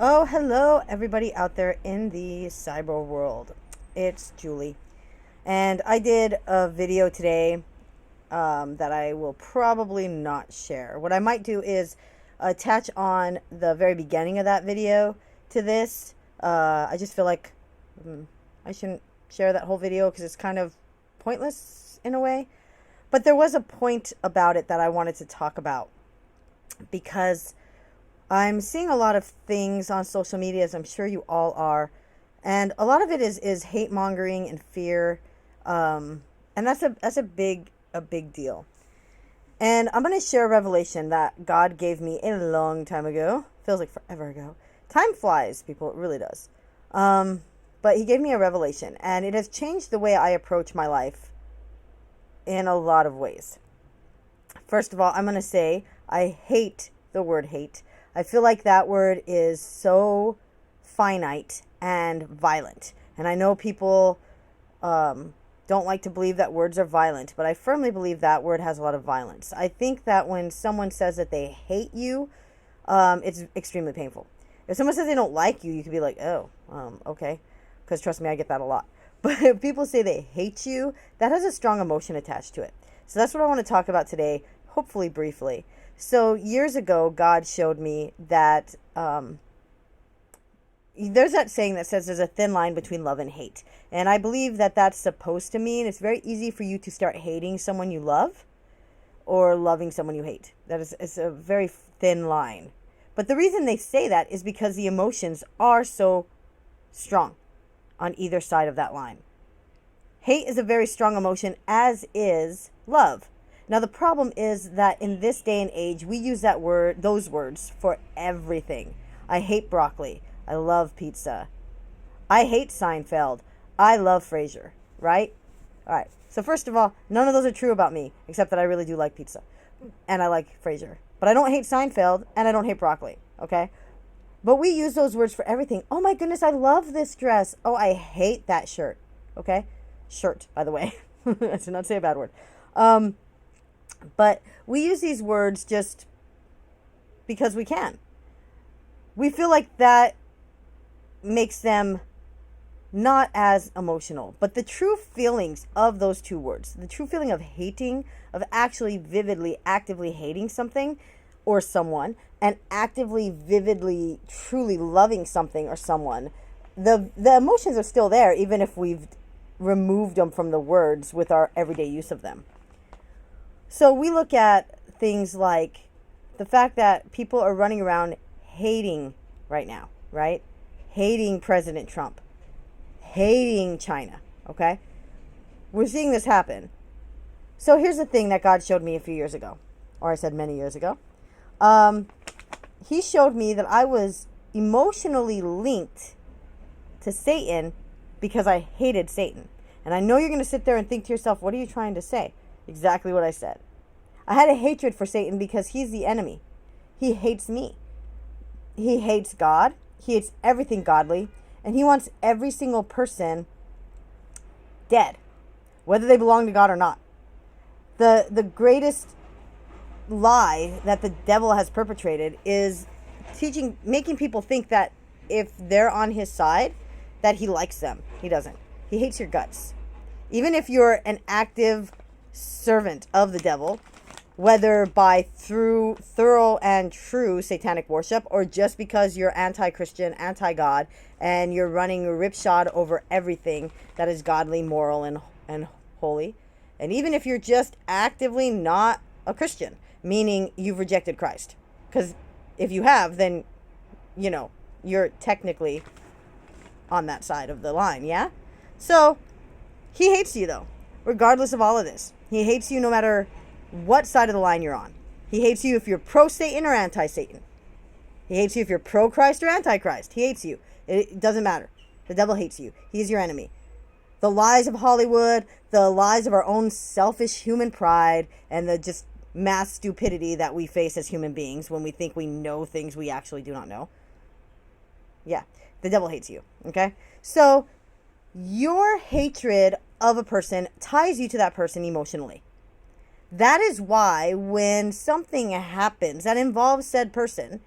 Oh, hello, everybody out there in the cyber world. It's Julie. And I did a video today that I will probably not share. What I might do is attach on the very beginning of that video to this. I just feel like I shouldn't share that whole video because it's kind of pointless in a way. But there was a point about it that I wanted to talk about because I'm seeing a lot of things on social media, as I'm sure you all are, and a lot of it is hate mongering and fear, and that's a big deal. And I'm going to share a revelation that God gave me a long time ago. Feels like forever ago. Time flies, people. It really does. But He gave me a revelation, and it has changed the way I approach my life in a lot of ways. First of all, I'm going to say I hate the word hate. I feel like that word is so finite and violent. And I know people don't like to believe that words are violent, but I firmly believe that word has a lot of violence. I think that when someone says that they hate you, it's extremely painful. If someone says they don't like you, you could be like, oh, okay. Because trust me, I get that a lot. But if people say they hate you, that has a strong emotion attached to it. So that's what I want to talk about today, hopefully briefly. So years ago, God showed me that there's that saying that says there's a thin line between love and hate. And I believe that that's supposed to mean it's very easy for you to start hating someone you love or loving someone you hate. It's a very thin line. But the reason they say that is because the emotions are so strong on either side of that line. Hate is a very strong emotion, as is love. Now, the problem is that in this day and age, we use those words for everything. I hate broccoli. I love pizza. I hate Seinfeld. I love Frasier, right? All right. So first of all, none of those are true about me, except that I really do like pizza. And I like Frasier. But I don't hate Seinfeld, and I don't hate broccoli, okay? But we use those words for everything. Oh my goodness, I love this dress. Oh, I hate that shirt, okay? Shirt, by the way. I did not say a bad word. But we use these words just because we can. We feel like that makes them not as emotional. But the true feelings of those two words, the true feeling of hating, of actually vividly, actively hating something or someone, and actively, vividly, truly loving something or someone, the emotions are still there, even if we've removed them from the words with our everyday use of them. So we look at things like the fact that people are running around hating right now, right? Hating President Trump, hating China, okay? We're seeing this happen. So here's the thing that God showed me a few years ago, or I said many years ago. He showed me that I was emotionally linked to Satan because I hated Satan. And I know you're going to sit there and think to yourself, what are you trying to say? Exactly what I said. I had a hatred for Satan because he's the enemy. He hates me. He hates God. He hates everything godly. And he wants every single person dead, whether they belong to God or not. The greatest lie that the devil has perpetrated is making people think that if they're on his side, that he likes them. He doesn't. He hates your guts. Even if you're an active servant of the devil, whether through thorough and true satanic worship or just because you're anti-Christian, anti-God, and you're running ripshod over everything that is godly, moral, and holy. And even if you're just actively not a Christian, meaning you've rejected Christ. Because if you have, then, you're technically on that side of the line, yeah? So, he hates you, though, regardless of all of this. He hates you no matter what side of the line you're on. He hates you if you're pro-Satan or anti-Satan. He hates you if you're pro-Christ or anti-Christ. He hates you. It doesn't matter. The devil hates you. He's your enemy. The lies of Hollywood, the lies of our own selfish human pride, and the just mass stupidity that we face as human beings when we think we know things we actually do not know. Yeah, the devil hates you, okay? So your hatred of a person ties you to that person emotionally. That is why when something happens that involves said person,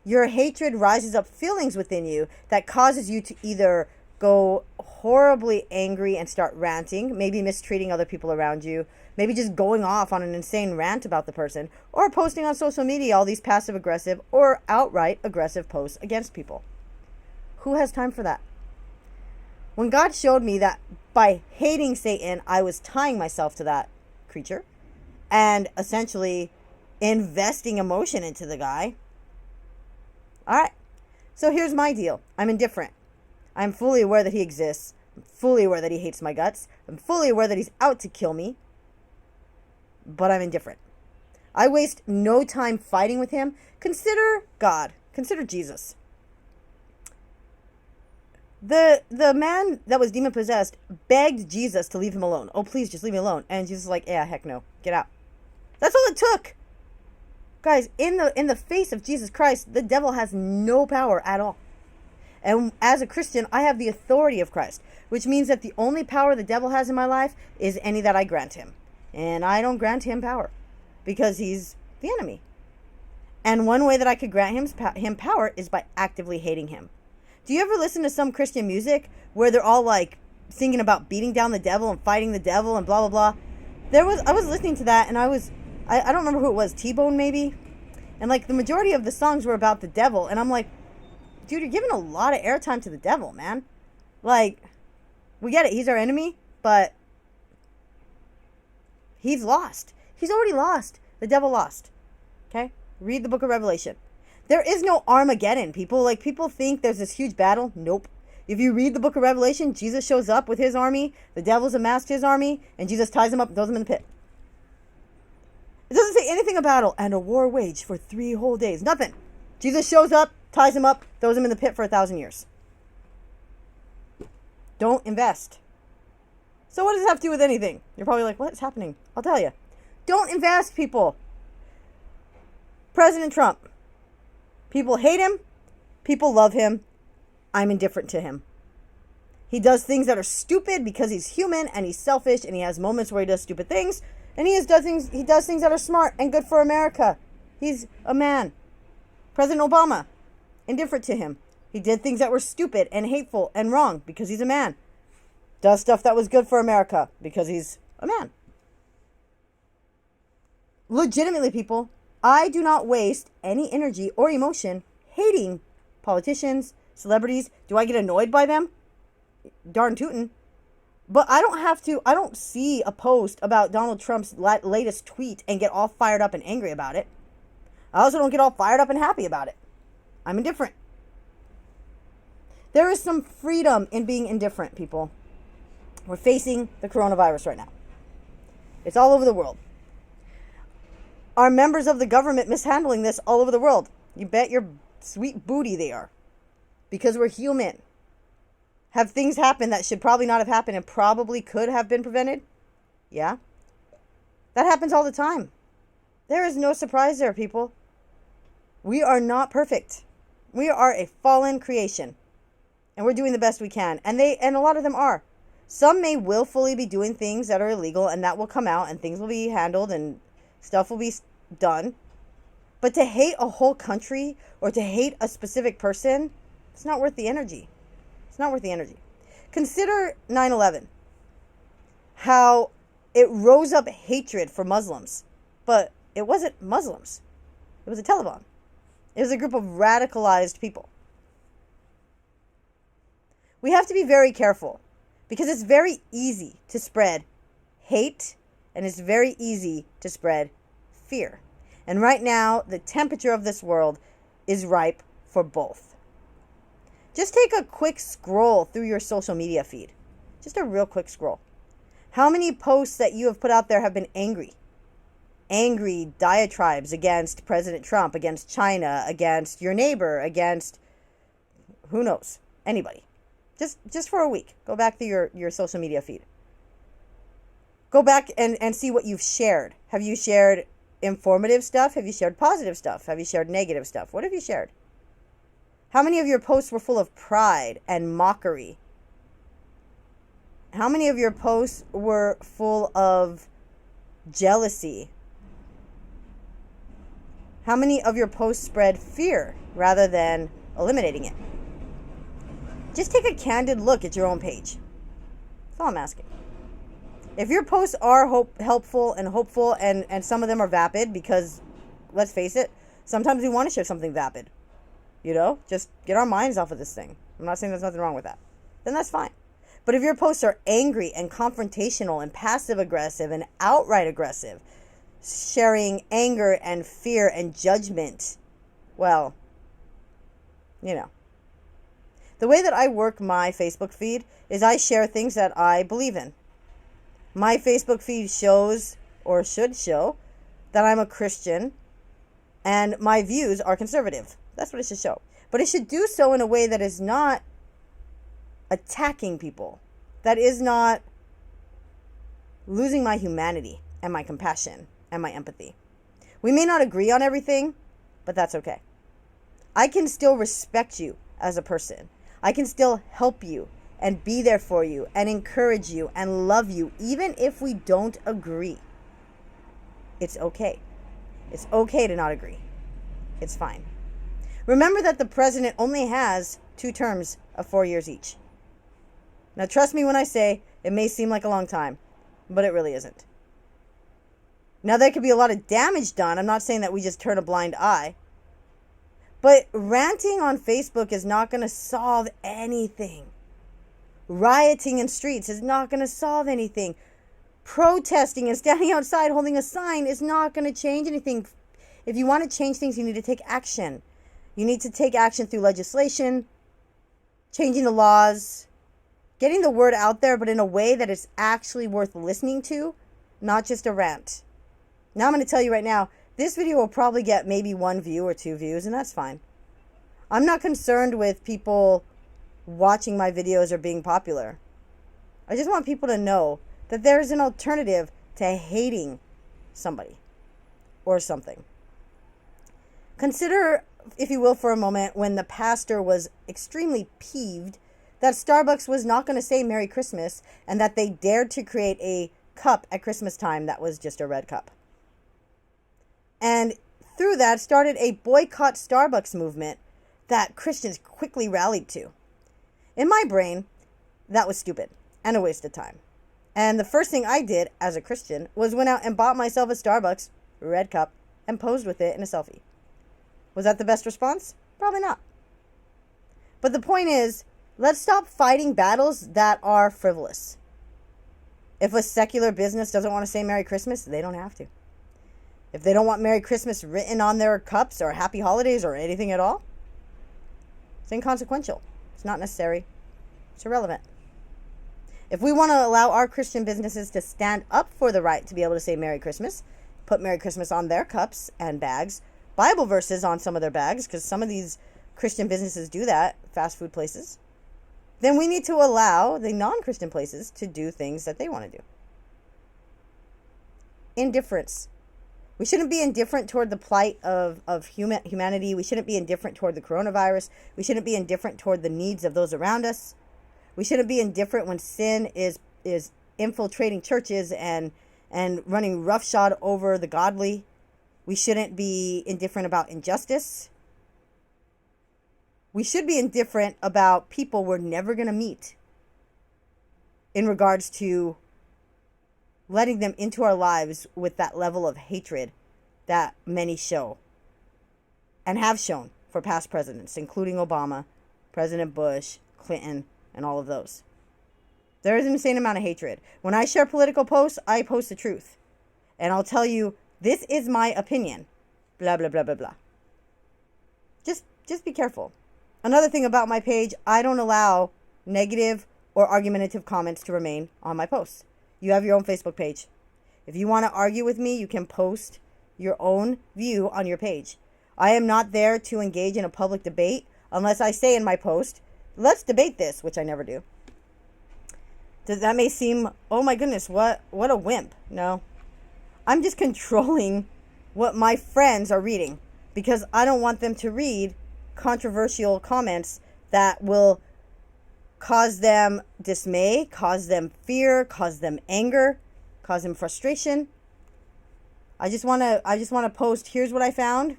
Your hatred rises up feelings within you that causes you to either go horribly angry and start ranting, maybe mistreating other people around you, maybe just going off on an insane rant about the person, or posting on social media all these passive aggressive or outright aggressive posts against people. Who has time for that? When God showed me that by hating Satan, I was tying myself to that creature and essentially investing emotion into the guy. All right. So here's my deal. I'm indifferent. I'm fully aware that he exists. I'm fully aware that he hates my guts. I'm fully aware that he's out to kill me. But I'm indifferent. I waste no time fighting with him. Consider God. Consider Jesus. The man that was demon possessed begged Jesus to leave him alone. Oh, please, just leave me alone. And Jesus is like, yeah, heck no. Get out. That's all it took. Guys, in the face of Jesus Christ, the devil has no power at all. And as a Christian, I have the authority of Christ, which means that the only power the devil has in my life is any that I grant him. And I don't grant him power because he's the enemy. And one way that I could grant him power is by actively hating him. Do you ever listen to some Christian music where they're all like singing about beating down the devil and fighting the devil and blah, blah, blah? I was listening to that and I don't remember who it was, T-Bone maybe? And like the majority of the songs were about the devil. And I'm like, dude, you're giving a lot of airtime to the devil, man. Like, we get it. He's our enemy, but he's lost. He's already lost. The devil lost. Okay? Read the book of Revelation. There is no Armageddon, people. Like, people think there's this huge battle. Nope. If you read the book of Revelation, Jesus shows up with his army. The devil's amassed his army. And Jesus ties them up and throws them in the pit. It doesn't say anything about and a war waged for 3 whole days. Nothing. Jesus shows up, ties him up, throws him in the pit for 1,000 years. Don't invest. So what does it have to do with anything? You're probably like, what's happening? I'll tell you. Don't invest, people. President Trump. People hate him. People love him. I'm indifferent to him. He does things that are stupid because he's human and he's selfish and he has moments where he does stupid things. And he does things that are smart and good for America. He's a man. President Obama, indifferent to him. He did things that were stupid and hateful and wrong because he's a man. Does stuff that was good for America because he's a man. Legitimately, people, I do not waste any energy or emotion hating politicians, celebrities. Do I get annoyed by them? Darn tootin'. But I don't see a post about Donald Trump's latest tweet and get all fired up and angry about it. I also don't get all fired up and happy about it. I'm indifferent. There is some freedom in being indifferent, people. We're facing the coronavirus right now. It's all over the world. Are members of the government mishandling this all over the world? You bet your sweet booty they are. Because we're human. Have things happened that should probably not have happened and probably could have been prevented? Yeah. That happens all the time. There is no surprise there, people. We are not perfect. We are a fallen creation. And we're doing the best we can. And a lot of them are. Some may willfully be doing things that are illegal and that will come out and things will be handled and stuff will be done. But to hate a whole country or to hate a specific person, it's not worth the energy. It's not worth the energy. Consider 9/11. How it rose up hatred for Muslims. But it wasn't Muslims. It was the Taliban. It was a group of radicalized people. We have to be very careful because it's very easy to spread hate and it's very easy to spread fear. And right now, the temperature of this world is ripe for both. Just take a quick scroll through your social media feed. Just a real quick scroll. How many posts that you have put out there have been angry? Angry diatribes against President Trump, against China, against your neighbor, against who knows, anybody. Just for a week. Go back through your social media feed. Go back and see what you've shared. Have you shared informative stuff? Have you shared positive stuff? Have you shared negative stuff? What have you shared? How many of your posts were full of pride and mockery? How many of your posts were full of jealousy? How many of your posts spread fear rather than eliminating it? Just take a candid look at your own page. That's all I'm asking. If your posts are helpful and hopeful, and some of them are vapid, because let's face it, sometimes we want to share something vapid. Just get our minds off of this thing. I'm not saying there's nothing wrong with that. Then that's fine. But if your posts are angry and confrontational and passive aggressive and outright aggressive, sharing anger and fear and judgment, well, the way that I work my Facebook feed is I share things that I believe in. My Facebook feed shows, or should show, that I'm a Christian and my views are conservative. That's what it should show. But it should do so in a way that is not attacking people, that is not losing my humanity and my compassion and my empathy. We may not agree on everything, but that's okay. I can still respect you as a person. I can still help you and be there for you and encourage you and love you, even if we don't agree. It's okay. It's okay to not agree. It's fine. Remember that the president only has 2 terms of 4 years each. Now, trust me when I say it may seem like a long time, but it really isn't. Now, there could be a lot of damage done. I'm not saying that we just turn a blind eye. But ranting on Facebook is not going to solve anything. Rioting in streets is not going to solve anything. Protesting and standing outside holding a sign is not going to change anything. If you want to change things, you need to take action. You need to take action through legislation, changing the laws, getting the word out there, but in a way that is actually worth listening to, not just a rant. Now I'm going to tell you right now, this video will probably get maybe 1 view or 2 views, and that's fine. I'm not concerned with people watching my videos or being popular. I just want people to know that there's an alternative to hating somebody or something. Consider, if you will, for a moment, when the pastor was extremely peeved that Starbucks was not going to say Merry Christmas and that they dared to create a cup at Christmas time that was just a red cup. And through that started a boycott Starbucks movement that Christians quickly rallied to. In my brain, that was stupid and a waste of time. And the first thing I did as a Christian was went out and bought myself a Starbucks red cup and posed with it in a selfie. Was that the best response? Probably not. But the point is, let's stop fighting battles that are frivolous. If a secular business doesn't want to say Merry Christmas, they don't have to. If they don't want Merry Christmas written on their cups or Happy Holidays or anything at all, it's inconsequential. It's not necessary. It's irrelevant. If we want to allow our Christian businesses to stand up for the right to be able to say Merry Christmas, put Merry Christmas on their cups and bags, Bible verses on some of their bags, because some of these Christian businesses do that, fast food places, then we need to allow the non-Christian places to do things that they want to do. Indifference. We shouldn't be indifferent toward the plight of humanity. We shouldn't be indifferent toward the coronavirus. We shouldn't be indifferent toward the needs of those around us. We shouldn't be indifferent when sin is infiltrating churches and running roughshod over the godly. We shouldn't be indifferent about injustice. We should be indifferent about people we're never going to meet in regards to letting them into our lives with that level of hatred that many show and have shown for past presidents, including Obama, President Bush, Clinton, and all of those. There is an insane amount of hatred. When I share political posts, I post the truth. And I'll tell you, this is my opinion. Blah, blah, blah, blah, blah. Just be careful. Another thing about my page, I don't allow negative or argumentative comments to remain on my posts. You have your own Facebook page. If you want to argue with me, you can post your own view on your page. I am not there to engage in a public debate unless I say in my post, let's debate this, which I never do. That may seem, oh my goodness, what a wimp. No. I'm just controlling what my friends are reading because I don't want them to read controversial comments that will cause them dismay, cause them fear, cause them anger, cause them frustration. I just want to post, here's what I found.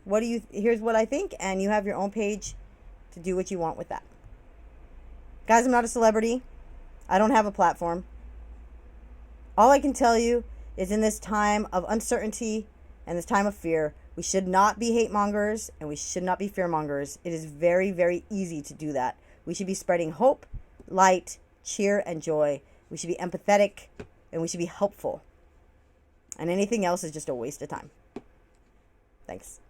Here's what I think, and you have your own page to do what you want with that. Guys, I'm not a celebrity. I don't have a platform. All I can tell you is in this time of uncertainty and this time of fear, we should not be hate mongers and we should not be fear mongers. It is very, very easy to do that. We should be spreading hope, light, cheer, and joy. We should be empathetic and we should be helpful. And anything else is just a waste of time. Thanks.